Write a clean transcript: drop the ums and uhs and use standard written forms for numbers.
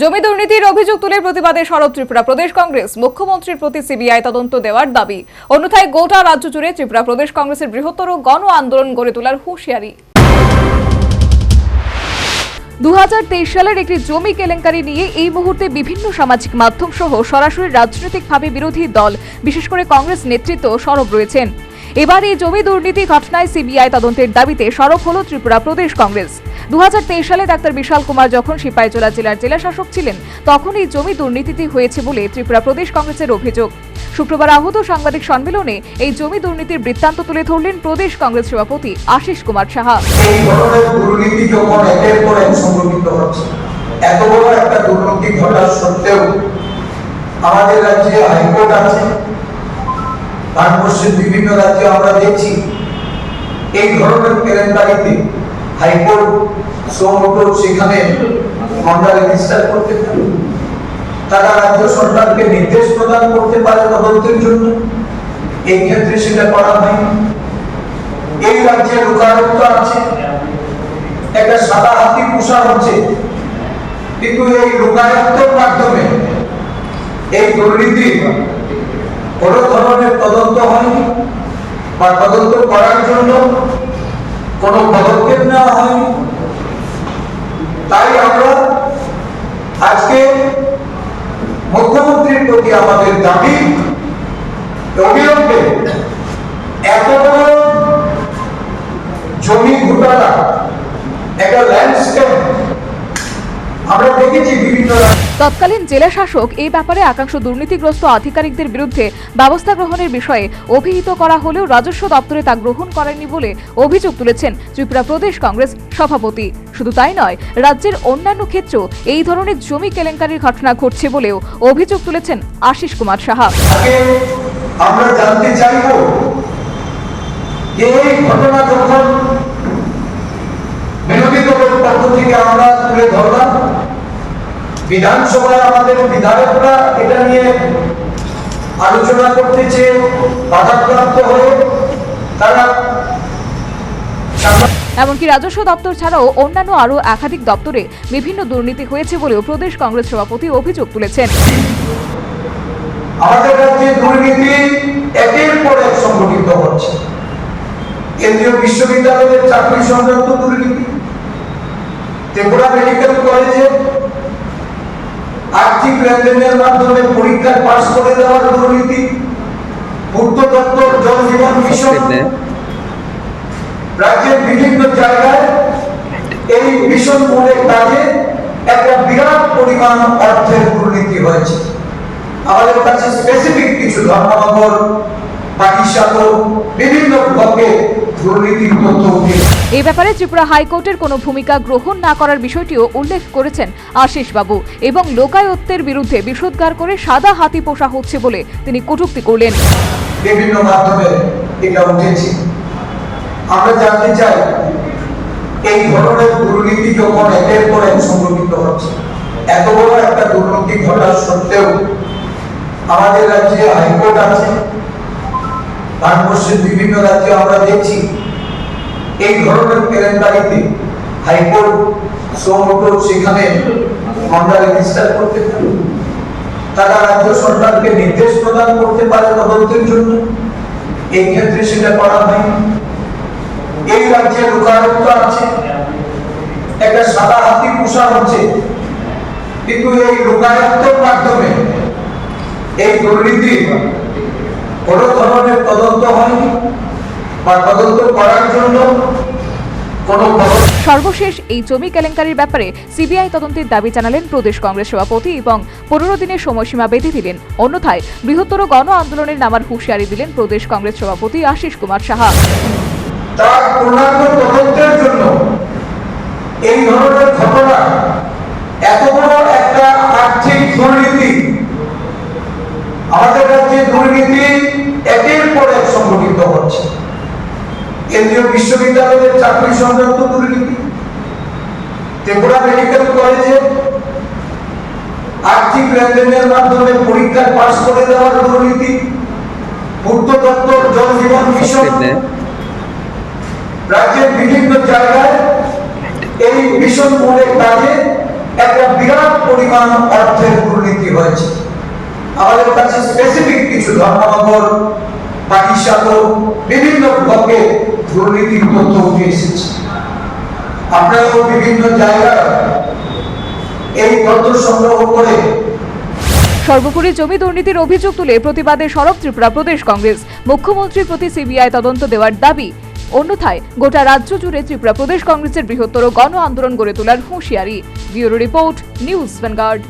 জমি দুর্নীতির অভিযোগ তুলে প্রতিবাদে সরব ত্রিপুরা প্রদেশ কংগ্রেস। মুখ্যমন্ত্রীর প্রতি সিবিআই তদন্ত দেওয়ার দাবি। অন্যথায় গোটা রাজ্য জুড়ে ত্রিপুরা প্রদেশ কংগ্রেসের বৃহত্তর গণ আন্দোলন গড়ে তোলার হুঁশিয়ারি। 2023 সালের একটি জমি কেলেঙ্কারি নিয়ে এই মুহূর্তে বিভিন্ন সামাজিক মাধ্যম সহ সরাসরি রাজনৈতিকভাবে বিরোধী দল, বিশেষ করে কংগ্রেস নেতৃত্ব সরব রয়েছেন। এবার এই জমি দুর্নীতি ঘটনায় সিবিআই তদন্তের দাবিতে সরব হল ত্রিপুরা প্রদেশ কংগ্রেস। 2023 সালে ডাক্তার বিশাল কুমার যখন সিপাহীজলা জেলার জেলাশাসক ছিলেন, তখন এই জমি দুর্নীতি হয়েছে বলে ত্রিপুরা প্রদেশ কংগ্রেসের অভিযোগ। শুক্রবার আহত সাংবাদিক সম্মেলনে এই জমি দুর্নীতির বৃত্তান্ত তুলে ধরলেন প্রদেশ কংগ্রেস সভাপতি আশিস কুমার সাহা। এই ধরনের দুর্নীতি যখন একের পর এক সংঘটিত হচ্ছে, এত বড় একটা দুর্নীতি ঘটার সত্ত্বেও আমাদের রাজ্যে হাইকোর্ট আছে, ভারতবর্ষের বিভিন্ন রাজ্যে আমরা দেখছি এই ধরনের কেলেঙ্কারিতে হাইকোর্ট সমগ্র সেখানে মামলা রেজিস্টার করতে পারে, তারা রাজ্য সরকারকে নির্দেশ প্রদান করতে পারে তদন্তের জন্য। এই ক্ষেত্রে সেটা করা হয়নি। এই রাজ্যে লোকায়ুক্ত আছে, একটা সাদা হাতি পোষা হচ্ছে, কিন্তু এই লোকায়ুক্তর মাধ্যমে এই দুর্নীতি কোন ধরনের তদন্ত হয়নি বা তদন্ত করার জন্য কোন পদক্ষেপ নেওয়া হয়নি। তাই আমরা আজকে মুখ্যমন্ত্রীর প্রতি আমাদের দাবি, অবিলম্বে এত বড় জমি ঘোটালা, একটা ল্যান্ডস্কেপ আমরা দেখেছি বিভিন্ন। তৎকালীন জেলা শাসক এই ব্যাপারে একাংশ দুর্নীতিগ্রস্ত আধিকারিকদের বিরুদ্ধে ব্যবস্থা গ্রহণের বিষয়ে অভিহিত করা হলেও রাজস্ব দপ্তরে তা গ্রহণ করেনি বলে অভিযোগ তুলেছেন ত্রিপুরা প্রদেশ কংগ্রেস সভাপতি। শুধু তাই নয়, রাজ্যের অন্যান্য ক্ষেত্রেও এই ধরনের জমি কেলেঙ্কারির ঘটনা ঘটছে বলেও অভিযোগ তুলেছেন আশিস কুমার সাহা। আমরা জানতে চাইব যে এই ঘটনা যখন বিরোধী দলের পক্ষ থেকে আমরা তুলে ধরলাম, বিধানসভায় আমাদের বিধায়করা এটা নিয়ে আলোচনা করতে চেয়ে বাধাপ্রাপ্ত হয়ে তারা এমনকি রাজস্ব দপ্তর ছাড়াও অন্যান্য আরও একাধিক দপ্তরে বিভিন্ন দুর্নীতি হয়েছে বলেও প্রদেশ কংগ্রেস সভাপতি অভিযোগ তুলেছেন। আমাদের রাজ্যে দুর্নীতি একের পর এক সংঘটিত হচ্ছে। কেন্দ্রীয় বিশ্ববিদ্যালয়ের চাকরি সংক্রান্ত দুর্নীতি, ত্রিপুরা মেডিকেল কলেজে আর্থিক লেনদেনের মাধ্যমে পরীক্ষায় পাশ করে দেওয়ার দুর্নীতি, পূর্ত দপ্তর, জল জীবন মিশন, রাজ্যের বিভিন্ন জায়গায় এই মিশন মূলের কাজে একটা বিরাট পরিমাণ অর্থের দুর্নীতি হয়েছে। আমাদের কাছে স্পেসিফিক কিছু ধর্মনগর, পাটিসাগর, বিভিন্ন ব্লকে দুর্নীতির তথ্য উঠে। এই ব্যাপারে ত্রিপুরা হাইকোর্টের কোনো ভূমিকা গ্রহণ না করার বিষয়টিও উল্লেখ করেছেন আশিস বাবু এবং লোকায়ত্তের বিরুদ্ধে বিষোদ্গার করে সাদা হাতি পোষা হচ্ছে বলে তিনি কটূক্তি করলেন। বিভিন্ন মাধ্যমে এটা উঠেছে। আমরা জানতে চাই, এই ধরনের দুর্নীতি যখন একের পর এক সংঘটিত হচ্ছে, এত বড় একটা দুর্নীতি ঘটার সত্ত্বেও আমাদের রাজ্যে হাইকোর্ট আছে, ভারতবর্ষের বিভিন্ন রাজ্যে আমরা দেখছি এই ধরনের কেলেঙ্কারিতে হাইকোর্ট সমগ্র সেখানে মামলা রেজিস্টার করতে পারে, তারা রাজ্য সরকারকে নির্দেশ প্রদান করতে পারে তদন্তের জন্য। এই ক্ষেত্রে সেটা করা হয়নি। এই রাজ্যে লোকায়ুক্ত আছে, একটা সাদা হাতি পোষা হচ্ছে, কিন্তু এই লোকায়ুক্তর মাধ্যমে এই দুর্নীতি কোন ধরনের তদন্ত হয়নি বা তদন্ত করার জন্য কোনো। সর্বশেষ এই জমি কেলেঙ্কারির ব্যাপারে সিবিআই তদন্তের দাবি জানালেন প্রদেশ কংগ্রেস সভাপতি এবং 15 দিনের সময়সীমা বেঁধে দিলেন। অন্যথায় বৃহত্তর গণ আন্দোলনের নামার হুঁশিয়ারি দিলেন প্রদেশ কংগ্রেস সভাপতি আশিস কুমার সাহা। তার পূর্ণাঙ্গ তদন্তের জন্য এই ধরনের ঘটনা, এত বড় একটা আর্থিক দুর্নীতি, আমাদের রাজ্যে দুর্নীতি একের পর এক সংঘটিত হচ্ছে। কেন্দ্রীয় বিশ্ববিদ্যালয়ের চাকরি সংক্রান্ত দুর্নীতি, ত্রিপুরা মেডিকেল কলেজে আর্থিক লেনদেনের মাধ্যমে পরীক্ষায় পাশ করে দেওয়ার দুর্নীতি, পূর্ত দপ্তর, জল জীবন মিশন, রাজ্যের বিভিন্ন জায়গায় এই মিশন মূলের কাজে একটা বিরাট পরিমাণ অর্থের দুর্নীতি হয়েছে। আমাদের কাছে স্পেসিফিক কিছু ধর্মনগর, পাটিসাগর, বিভিন্ন ব্লকে দুর্নীতির তথ্য উঠে এসেছে। আপনারাও বিভিন্ন জায়গায় এই তথ্য সংগ্রহ করে সর্বোপরি জমি দুর্নীতির অভিযোগ তুলে প্রতিবাদে সরব ত্রিপুরা প্রদেশ কংগ্রেস। মুখ্যমন্ত্রীর প্রতি সিবিআই তদন্ত দেওয়ার দাবি, অন্যথায় গোটা রাজ্য জুড়ে ত্রিপুরা প্রদেশ কংগ্রেসের বৃহত্তর গণ আন্দোলন গড়ে তোলার হুঁশিয়ারি। Bureau report, news vanguard.